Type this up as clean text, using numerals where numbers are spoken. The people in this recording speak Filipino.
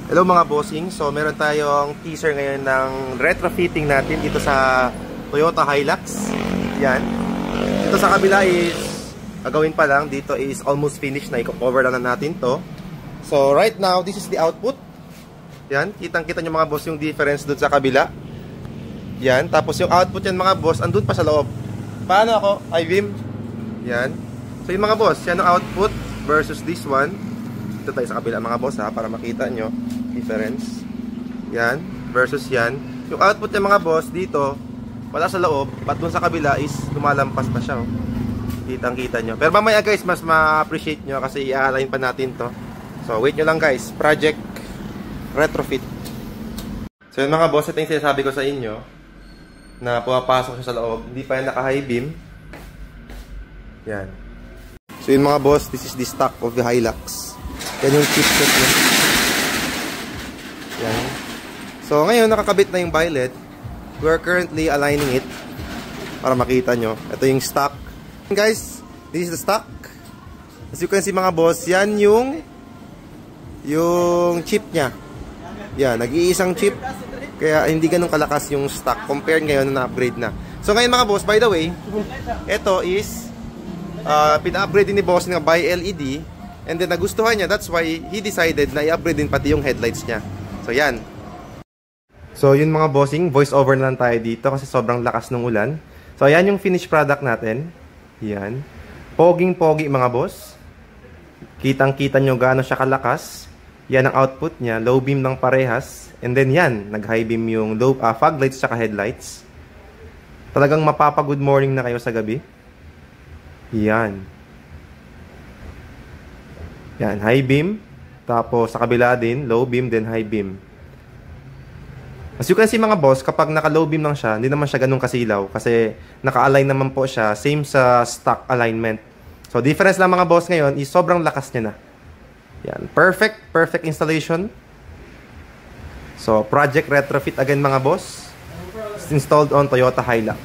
Hello mga bossing, so meron tayong teaser ngayon ng retrofitting natin dito sa Toyota Hilux. Yan. Dito sa kabila is gagawin pa lang, dito is almost finished na, i-cover lang na natin to. So right now, this is the output. Yan, kitang-kita nyo mga boss yung difference dun sa kabila. Yan, tapos yung output yan mga boss, andun pa sa loob. Paano ako? I-beam. Yan. So yung mga boss, yan ang output versus this one. Dito tayo sa kabila mga boss ha, para makita nyo difference. Yan, versus yan. Yung output ng mga boss dito, wala sa loob, but dun sa kabila is lumalampas pa siya. Oh. Kitang-kita nyo. Pero mamaya guys, mas ma-appreciate nyo kasi i-align pa natin to. So wait nyo lang guys, project retrofit. So yun mga boss, ito yung sinasabi ko sa inyo na pumapasok siya sa loob. Hindi pa yan naka-high beam. Yan. So yun mga boss, this is the stock of the Hilux. Yan yung chipset niya. Yan. So ngayon nakakabit na yung violet. We're currently aligning it para makita nyo. Ito yung stock. Guys, this is the stock. As you can see mga boss, yan yung chip niya. Yan, nag-iisang chip. Kaya hindi ganun kalakas yung stock compared ngayon na upgrade na. So ngayon mga boss, by the way, ito is pina-upgrade din ni boss ng by LED. And then nagustuhan niya, that's why he decided na i-upgrade din pati yung headlights niya. So yan. So yun mga bossing, voice over na lang tayo dito kasi sobrang lakas ng ulan. So yan yung finished product natin. Yan. Poging-pogi mga boss. Kitang-kita nyo gaano siya kalakas. Yan ang output niya, low beam ng parehas. And then yan, nag-high beam yung fog lights at headlights. Talagang mapapa-good morning na kayo sa gabi. Yan. Yan, high beam. Tapos sa kabila din, low beam, then high beam. As you can see mga boss, kapag naka-low beam lang siya, hindi naman siya ganun kasilaw. Kasi naka-align naman po siya, same sa stock alignment. So difference lang mga boss ngayon is sobrang lakas niya na. Yan, perfect installation. So project retrofit again mga boss. It's installed on Toyota Hilux.